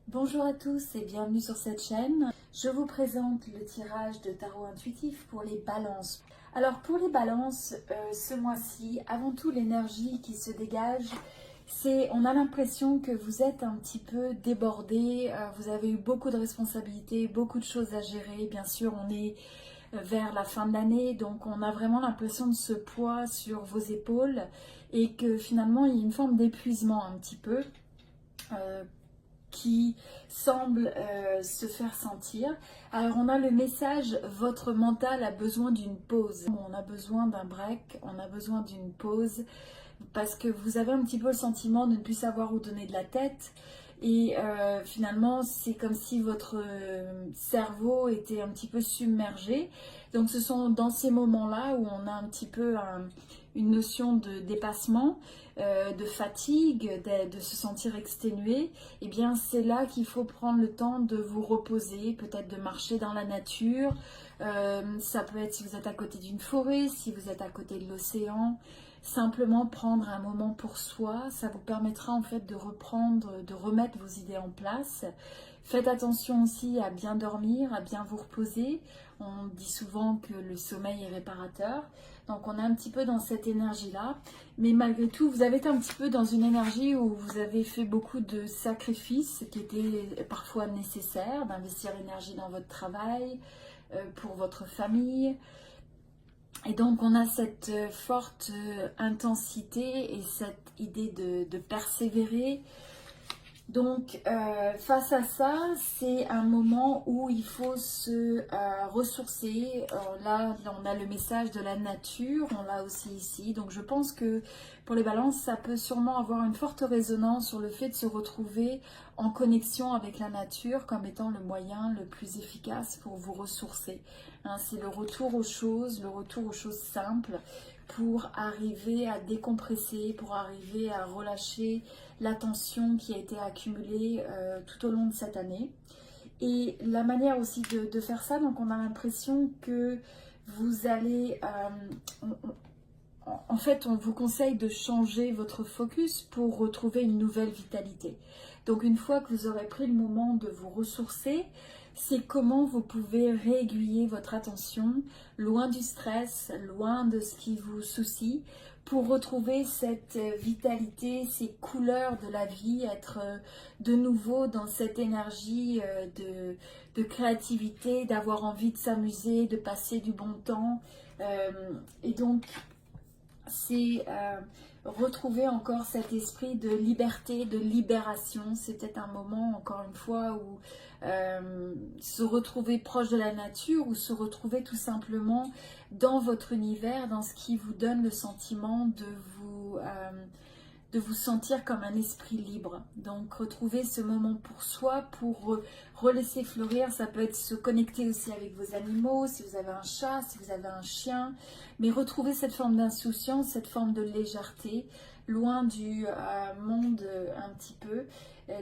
Bonjour à tous et bienvenue sur cette chaîne. Je vous présente le tirage de tarot intuitif pour les balances. Alors pour les balances, ce mois-ci, avant tout l'énergie qui se dégage, on a l'impression que vous êtes un petit peu débordé, vous avez eu beaucoup de responsabilités, beaucoup de choses à gérer. Bien sûr, on est vers la fin de l'année, donc on a vraiment l'impression de ce poids sur vos épaules et que finalement il y a une forme d'épuisement un petit peu. Qui semble se faire sentir. Alors on a le message, votre mental a besoin d'une pause. On a besoin d'un break, on a besoin d'une pause parce que vous avez un petit peu le sentiment de ne plus savoir où donner de la tête. Et finalement, c'est comme si votre cerveau était un petit peu submergé. Donc ce sont dans ces moments-là où on a un petit peu une notion de dépassement, de fatigue, de se sentir exténué. Et bien c'est là qu'il faut prendre le temps de vous reposer, peut-être de marcher dans la nature. Ça peut être si vous êtes à côté d'une forêt, si vous êtes à côté de l'océan. Simplement prendre un moment pour soi, ça vous permettra en fait de reprendre, de remettre vos idées en place. Faites attention aussi à bien dormir, à bien vous reposer. On dit souvent que le sommeil est réparateur. Donc on est un petit peu dans cette énergie-là. Mais malgré tout, vous avez été un petit peu dans une énergie où vous avez fait beaucoup de sacrifices qui étaient parfois nécessaires, d'investir l'énergie dans votre travail, pour votre famille. Et donc on a cette forte intensité et cette idée de persévérer. Donc face à ça, c'est un moment où il faut se ressourcer. Là, on a le message de la nature, on l'a aussi ici. Donc je pense que pour les balances, ça peut sûrement avoir une forte résonance sur le fait de se retrouver en connexion avec la nature comme étant le moyen le plus efficace pour vous ressourcer. Hein, c'est le retour aux choses simples pour arriver à décompresser, pour arriver à relâcher la tension qui a été accumulée tout au long de cette année. Et la manière aussi de faire ça, donc on a l'impression que vous allez... en fait, on vous conseille de changer votre focus pour retrouver une nouvelle vitalité. Donc une fois que vous aurez pris le moment de vous ressourcer, c'est comment vous pouvez réaiguiller votre attention loin du stress, loin de ce qui vous soucie, pour retrouver cette vitalité, ces couleurs de la vie, être de nouveau dans cette énergie de créativité, d'avoir envie de s'amuser, de passer du bon temps. Et donc, c'est retrouver encore cet esprit de liberté, de libération. C'est peut-être un moment, encore une fois, où se retrouver proche de la nature ou se retrouver tout simplement dans votre univers, dans ce qui vous donne le sentiment de vous sentir comme un esprit libre. Donc retrouver ce moment pour soi, pour relaisser fleurir. Ça peut être se connecter aussi avec vos animaux, si vous avez un chat, si vous avez un chien, mais retrouver cette forme d'insouciance, cette forme de légèreté, loin du monde un petit peu.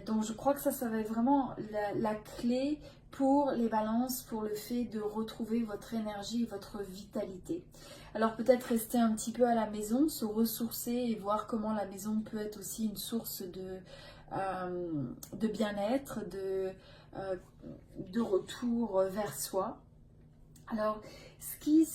Donc je crois que ça va être vraiment la clé pour les balances, pour le fait de retrouver votre énergie, votre vitalité. Alors peut-être rester un petit peu à la maison, se ressourcer et voir comment la maison peut être aussi une source de bien-être, de retour vers soi. Alors, ce qui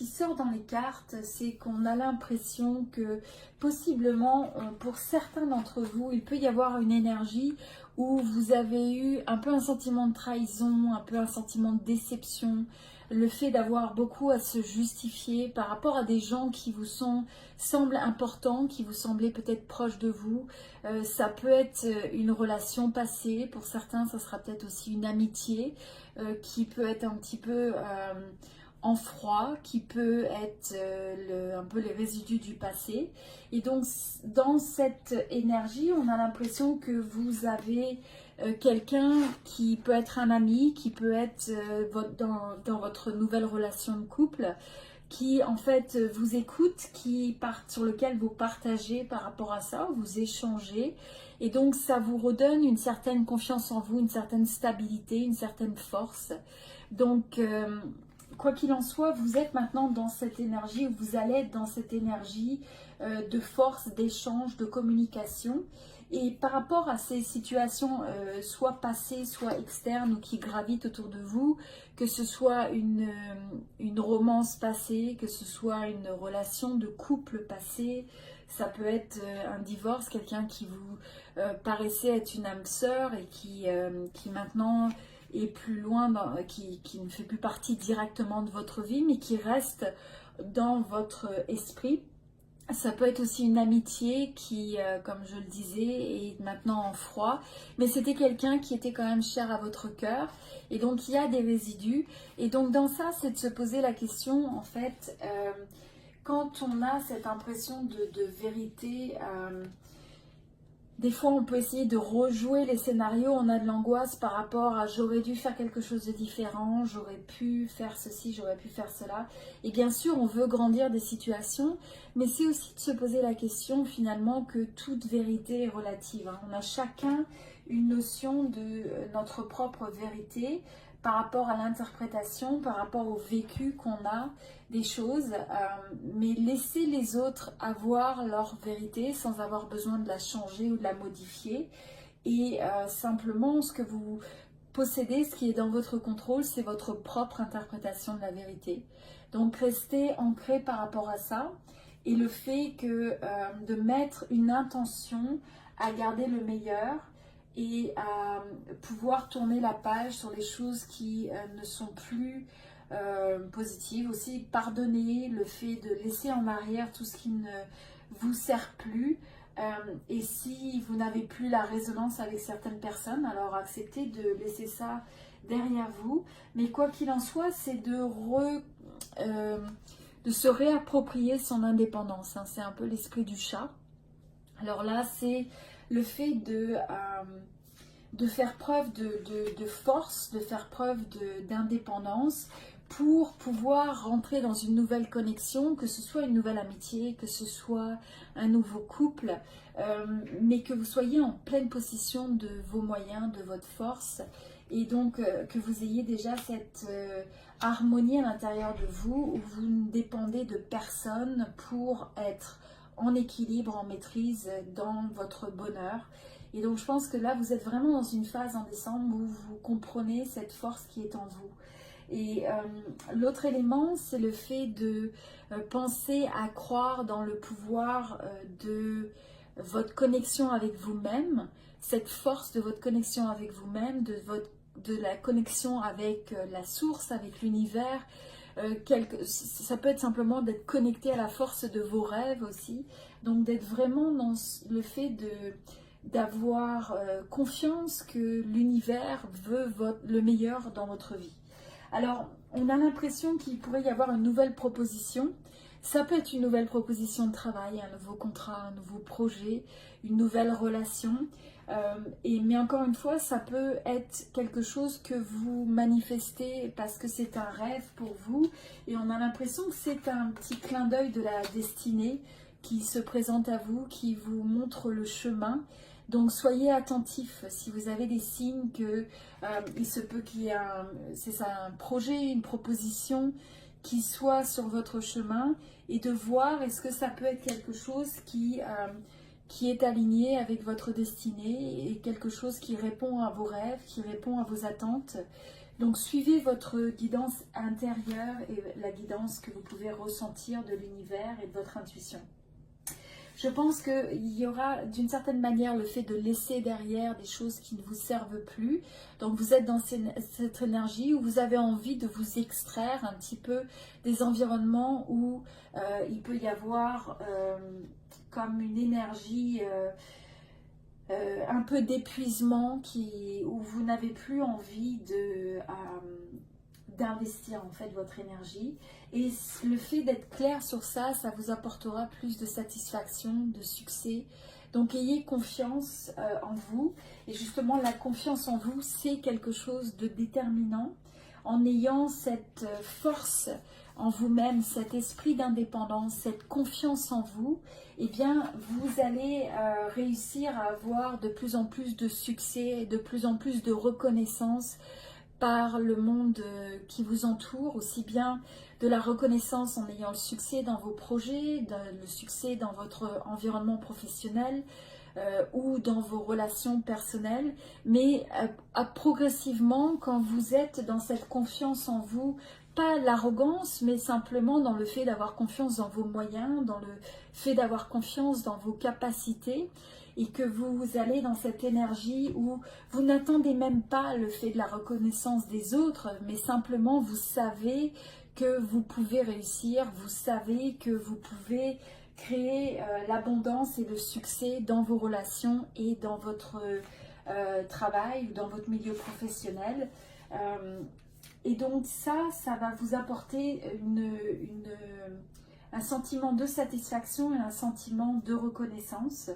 sort dans les cartes, c'est qu'on a l'impression que possiblement, pour certains d'entre vous, il peut y avoir une énergie où vous avez eu un peu un sentiment de trahison, un peu un sentiment de déception, le fait d'avoir beaucoup à se justifier par rapport à des gens qui vous semblent importants, qui vous semblaient peut-être proches de vous. Ça peut être une relation passée, pour certains ça sera peut-être aussi une amitié qui peut être un petit peu en froid, qui peut être un peu les résidus du passé. Et donc dans cette énergie, on a l'impression que vous avez quelqu'un qui peut être un ami, qui peut être dans votre nouvelle relation de couple, qui en fait vous écoute, sur lequel vous partagez par rapport à ça, vous échangez, et donc ça vous redonne une certaine confiance en vous, une certaine stabilité, une certaine force. Donc quoi qu'il en soit, vous êtes maintenant dans cette énergie, vous allez être dans cette énergie de force, d'échange, de communication. Et par rapport à ces situations, soit passées, soit externes, ou qui gravitent autour de vous, que ce soit une romance passée, que ce soit une relation de couple passée, ça peut être un divorce, quelqu'un qui vous paraissait être une âme sœur et qui maintenant est plus loin, qui ne fait plus partie directement de votre vie, mais qui reste dans votre esprit. Ça peut être aussi une amitié qui, comme je le disais, est maintenant en froid. Mais c'était quelqu'un qui était quand même cher à votre cœur. Et donc, il y a des résidus. Et donc, dans ça, c'est de se poser la question, en fait, quand on a cette impression de vérité, des fois, on peut essayer de rejouer les scénarios. On a de l'angoisse par rapport à j'aurais dû faire quelque chose de différent, j'aurais pu faire ceci, j'aurais pu faire cela. Et bien sûr, on veut grandir des situations, mais c'est aussi de se poser la question finalement que toute vérité est relative. On a chacun une notion de notre propre vérité par rapport à l'interprétation, par rapport au vécu qu'on a des choses, mais laisser les autres avoir leur vérité sans avoir besoin de la changer ou de la modifier. Et simplement, ce que vous possédez, ce qui est dans votre contrôle, c'est votre propre interprétation de la vérité. Donc restez ancré par rapport à ça. Et le fait que de mettre une intention à garder le meilleur, et à pouvoir tourner la page sur les choses qui ne sont plus positives. Aussi, pardonner le fait de laisser en arrière tout ce qui ne vous sert plus. Et si vous n'avez plus la résonance avec certaines personnes, alors acceptez de laisser ça derrière vous. Mais quoi qu'il en soit, c'est de se réapproprier son indépendance. C'est un peu l'esprit du chat. Alors là, c'est le fait de faire preuve de force, de faire preuve d'indépendance pour pouvoir rentrer dans une nouvelle connexion, que ce soit une nouvelle amitié, que ce soit un nouveau couple, mais que vous soyez en pleine possession de vos moyens, de votre force, et donc que vous ayez déjà cette harmonie à l'intérieur de vous, où vous ne dépendez de personne pour être en équilibre, en maîtrise dans votre bonheur. Et donc je pense que là vous êtes vraiment dans une phase en décembre où vous comprenez cette force qui est en vous. Et l'autre élément, c'est le fait de penser à croire dans le pouvoir de votre connexion avec vous-même, cette force de votre connexion avec vous-même, de la connexion avec la source, avec l'univers. Ça peut être simplement d'être connecté à la force de vos rêves aussi, donc d'être vraiment dans le fait d'avoir confiance que l'univers veut le meilleur dans votre vie. Alors, on a l'impression qu'il pourrait y avoir une nouvelle proposition. Ça peut être une nouvelle proposition de travail, un nouveau contrat, un nouveau projet, une nouvelle relation. Mais encore une fois, ça peut être quelque chose que vous manifestez parce que c'est un rêve pour vous. Et on a l'impression que c'est un petit clin d'œil de la destinée qui se présente à vous, qui vous montre le chemin. Donc soyez attentifs si vous avez des signes que il se peut qu'il y ait un projet, une proposition qui soit sur votre chemin, et de voir est-ce que ça peut être quelque chose qui est aligné avec votre destinée et quelque chose qui répond à vos rêves, qui répond à vos attentes. Donc suivez votre guidance intérieure et la guidance que vous pouvez ressentir de l'univers et de votre intuition. Je pense qu'il y aura d'une certaine manière le fait de laisser derrière des choses qui ne vous servent plus. Donc vous êtes dans cette énergie où vous avez envie de vous extraire un petit peu des environnements où il peut y avoir comme une énergie un peu d'épuisement où vous n'avez plus envie d'investir en fait votre énergie, et le fait d'être clair sur ça, ça vous apportera plus de satisfaction, de succès. Donc ayez confiance en vous, et justement la confiance en vous, c'est quelque chose de déterminant. En ayant cette force en vous-même, cet esprit d'indépendance, cette confiance en vous, eh bien vous allez réussir à avoir de plus en plus de succès, de plus en plus de reconnaissance par le monde qui vous entoure, aussi bien de la reconnaissance en ayant le succès dans vos projets, le succès dans votre environnement professionnel, ou dans vos relations personnelles, mais progressivement, quand vous êtes dans cette confiance en vous, pas l'arrogance, mais simplement dans le fait d'avoir confiance dans vos moyens, dans le fait d'avoir confiance dans vos capacités, et que vous allez dans cette énergie où vous n'attendez même pas le fait de la reconnaissance des autres, mais simplement vous savez que vous pouvez réussir, vous savez que vous pouvez créer l'abondance et le succès dans vos relations et dans votre travail ou dans votre milieu professionnel. Et donc ça va vous apporter un sentiment de satisfaction et un sentiment de reconnaissance.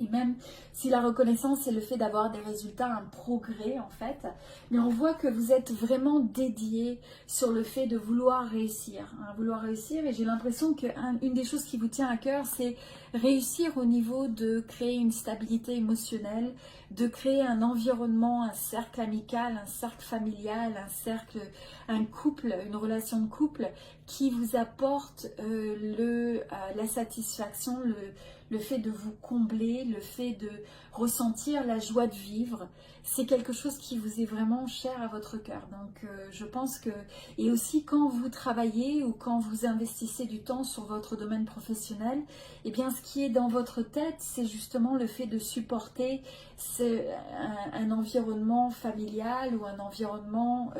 Et même si la reconnaissance, c'est le fait d'avoir des résultats, un progrès en fait, mais on voit que vous êtes vraiment dédié sur le fait de vouloir réussir. Vouloir réussir, et j'ai l'impression qu'une des choses qui vous tient à cœur, c'est réussir au niveau de créer une stabilité émotionnelle, de créer un environnement, un cercle amical, un cercle familial, un couple, une relation de couple qui vous apporte la satisfaction, le fait de vous combler, le fait de ressentir la joie de vivre, c'est quelque chose qui vous est vraiment cher à votre cœur. Donc je pense que, et aussi quand vous travaillez ou quand vous investissez du temps sur votre domaine professionnel, eh bien ce qui est dans votre tête, c'est justement le fait de supporter un environnement familial ou un environnement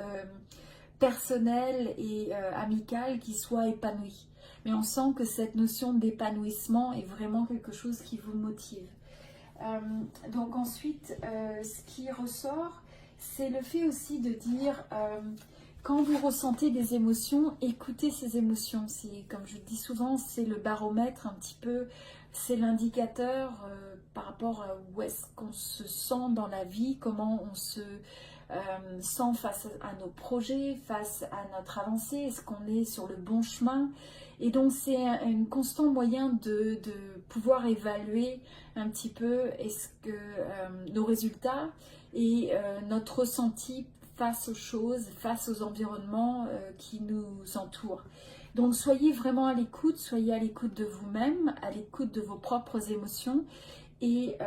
personnel et amical qui soit épanoui. Mais on sent que cette notion d'épanouissement est vraiment quelque chose qui vous motive. Donc ensuite, ce qui ressort, c'est le fait aussi de dire, quand vous ressentez des émotions, écoutez ces émotions. Comme je dis souvent, c'est le baromètre un petit peu, c'est l'indicateur par rapport à où est-ce qu'on se sent dans la vie, comment on se sent face à nos projets, face à notre avancée, est-ce qu'on est sur le bon chemin. Et donc c'est un constant moyen de pouvoir évaluer un petit peu nos résultats et notre ressenti face aux choses, face aux environnements qui nous entourent. Donc soyez vraiment à l'écoute, soyez à l'écoute de vous-même, à l'écoute de vos propres émotions. Et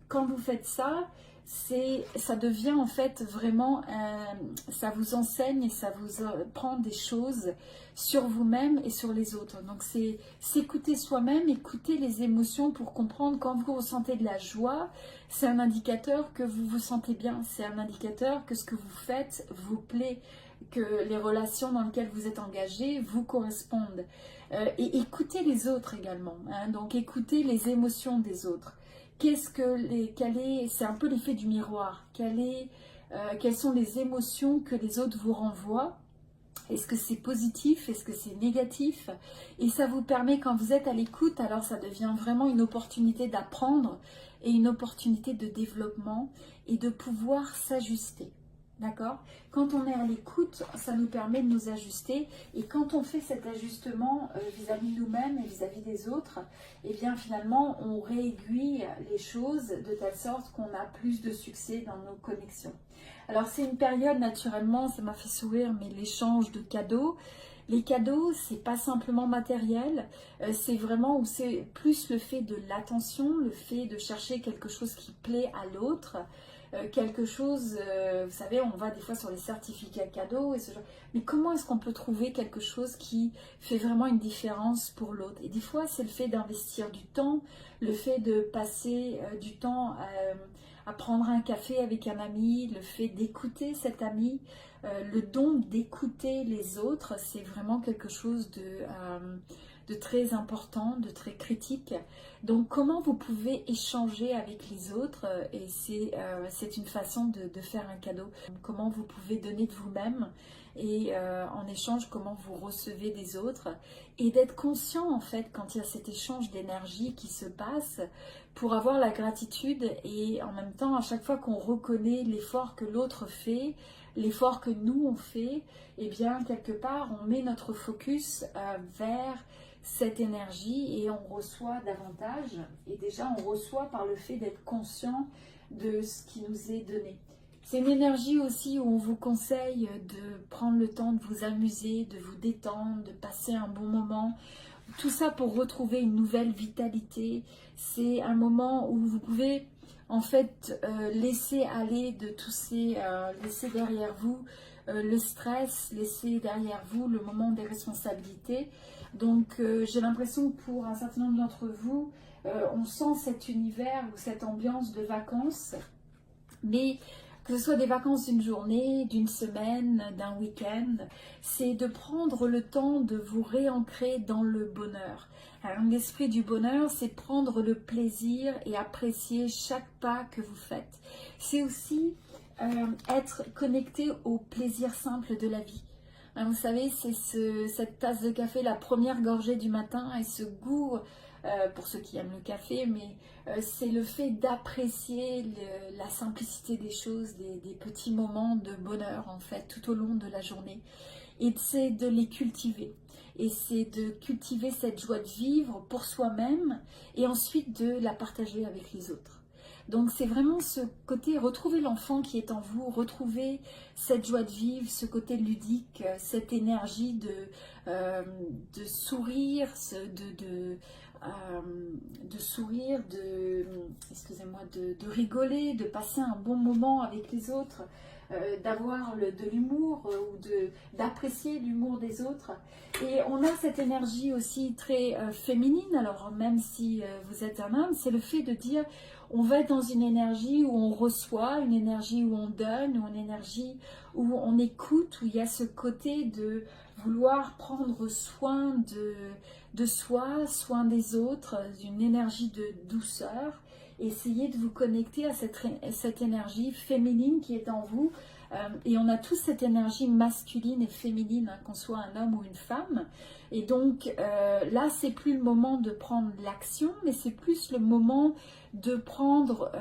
quand vous faites ça, ça devient en fait vraiment, ça vous enseigne et ça vous apprend des choses sur vous-même et sur les autres. Donc c'est s'écouter soi-même, écouter les émotions pour comprendre quand vous ressentez de la joie, c'est un indicateur que vous vous sentez bien, c'est un indicateur que ce que vous faites vous plaît, que les relations dans lesquelles vous êtes engagé vous correspondent. Et écoutez les autres également, donc écoutez les émotions des autres. C'est un peu l'effet du miroir. Quelles sont les émotions que les autres vous renvoient? Est-ce que c'est positif? Est-ce que c'est négatif? Et ça vous permet, quand vous êtes à l'écoute, alors ça devient vraiment une opportunité d'apprendre et une opportunité de développement et de pouvoir s'ajuster. D'accord? Quand on est à l'écoute, ça nous permet de nous ajuster. Et quand on fait cet ajustement vis-à-vis de nous-mêmes et vis-à-vis des autres, eh bien finalement, on réaiguille les choses de telle sorte qu'on a plus de succès dans nos connexions. Alors c'est une période, naturellement, ça m'a fait sourire, mais l'échange de cadeaux. Les cadeaux, c'est pas simplement matériel, c'est vraiment où c'est plus le fait de l'attention, le fait de chercher quelque chose qui plaît à l'autre. Quelque chose, vous savez, on va des fois sur les certificats cadeaux et ce genre. Mais comment est-ce qu'on peut trouver quelque chose qui fait vraiment une différence pour l'autre? Et des fois, c'est le fait d'investir du temps, le fait de passer du temps à prendre un café avec un ami, le fait d'écouter cet ami, le don d'écouter les autres, c'est vraiment quelque chose de très important, de très critique. Donc comment vous pouvez échanger avec les autres, et c'est une façon de faire un cadeau. Comment vous pouvez donner de vous-même et en échange comment vous recevez des autres, et d'être conscient en fait quand il y a cet échange d'énergie qui se passe, pour avoir la gratitude, et en même temps à chaque fois qu'on reconnaît l'effort que l'autre fait, l'effort que nous on fait, et bien quelque part on met notre focus vers cette énergie et on reçoit davantage. Et déjà on reçoit par le fait d'être conscient de ce qui nous est donné. C'est une énergie aussi où on vous conseille de prendre le temps de vous amuser, de vous détendre, de passer un bon moment. tout ça pour retrouver une nouvelle vitalité. C'est un moment où vous pouvez en fait laisser aller de tous ces, laisser derrière vous le stress, laisser derrière vous le moment des responsabilités. Donc j'ai l'impression que pour un certain nombre d'entre vous, on sent cet univers ou cette ambiance de vacances, mais que ce soit des vacances d'une journée, d'une semaine, d'un week-end, c'est de prendre le temps de vous réancrer dans le bonheur. Alors, l'esprit du bonheur, c'est prendre le plaisir et apprécier chaque pas que vous faites. C'est aussi être connecté au plaisir simple de la vie. Vous savez, c'est cette tasse de café, la première gorgée du matin et ce goût, pour ceux qui aiment le café, mais c'est le fait d'apprécier la simplicité des choses, des petits moments de bonheur en fait tout au long de la journée. Et c'est de les cultiver. Et c'est de cultiver cette joie de vivre pour soi-même et ensuite de la partager avec les autres. Donc c'est vraiment ce côté, retrouver l'enfant qui est en vous, retrouver cette joie de vivre, ce côté ludique, cette énergie de sourire, excusez-moi, de rigoler, de passer un bon moment avec les autres, d'avoir de l'humour ou d'apprécier l'humour des autres. Et on a cette énergie aussi très féminine, alors même si vous êtes un homme, c'est le fait de dire on va être dans une énergie où on reçoit, une énergie où on donne, ou une énergie où on écoute, où il y a ce côté de vouloir prendre soin de soi, soin des autres, une énergie de douceur. Essayez de vous connecter à cette énergie féminine qui est en vous. Et on a tous cette énergie masculine et féminine, hein, qu'on soit un homme ou une femme. Et donc là, c'est plus le moment de prendre l'action, mais c'est plus le moment de prendre,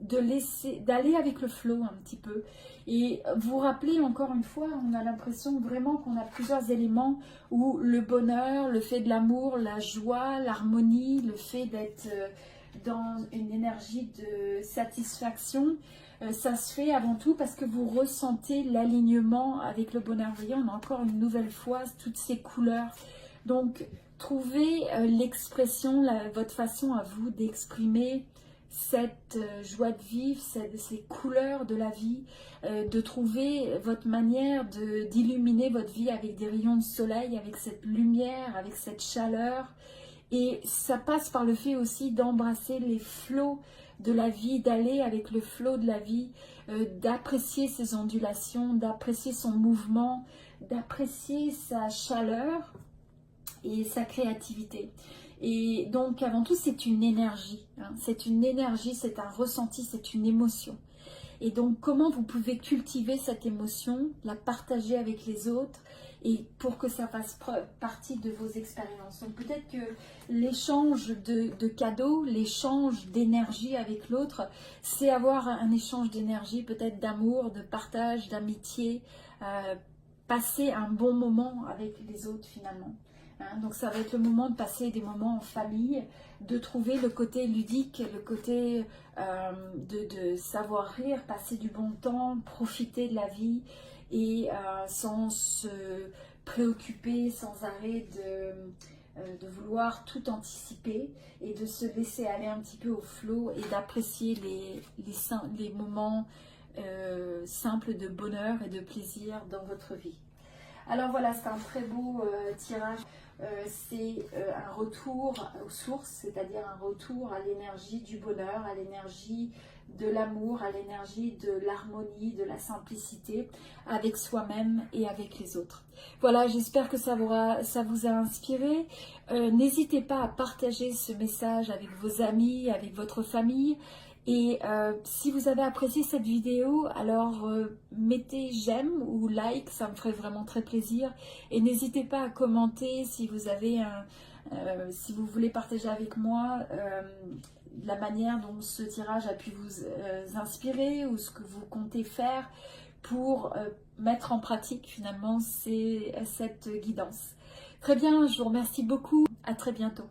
d'aller avec le flow un petit peu. Et vous rappelez encore une fois, on a l'impression vraiment qu'on a plusieurs éléments où le bonheur, le fait de l'amour, la joie, l'harmonie, le fait d'être dans une énergie de satisfaction, ça se fait avant tout parce que vous ressentez l'alignement avec le bonheur. Vous voyez, on a encore une nouvelle fois toutes ces couleurs. Donc, trouvez l'expression, votre façon à vous d'exprimer cette joie de vivre, ces couleurs de la vie, de trouver votre manière d'illuminer votre vie avec des rayons de soleil, avec cette lumière, avec cette chaleur. Et ça passe par le fait aussi d'embrasser les flots de la vie, d'aller avec le flot de la vie, d'apprécier ses ondulations, d'apprécier son mouvement, d'apprécier sa chaleur et sa créativité. Et donc avant tout c'est une énergie, hein. C'est une énergie, c'est un ressenti, c'est une émotion. Et donc comment vous pouvez cultiver cette émotion, la partager avec les autres et pour que ça fasse partie de vos expériences. Donc peut-être que l'échange de cadeaux, l'échange d'énergie avec l'autre, c'est avoir un échange d'énergie, peut-être d'amour, de partage, d'amitié, passer un bon moment avec les autres finalement. Donc ça va être le moment de passer des moments en famille, de trouver le côté ludique, le côté de savoir rire, passer du bon temps, profiter de la vie et sans se préoccuper sans arrêt de vouloir tout anticiper et de se laisser aller un petit peu au flot et d'apprécier les moments simples de bonheur et de plaisir dans votre vie. Alors voilà, c'est un très beau tirage. C'est un retour aux sources, c'est-à-dire un retour à l'énergie du bonheur, à l'énergie de l'amour, à l'énergie de l'harmonie, de la simplicité avec soi-même et avec les autres. Voilà, j'espère que ça vous a inspiré. N'hésitez pas à partager ce message avec vos amis, avec votre famille. Et si vous avez apprécié cette vidéo, alors mettez j'aime ou like, ça me ferait vraiment très plaisir. Et n'hésitez pas à commenter si vous avez si vous voulez partager avec moi la manière dont ce tirage a pu vous inspirer ou ce que vous comptez faire pour mettre en pratique finalement cette guidance. Très bien, je vous remercie beaucoup. À très bientôt.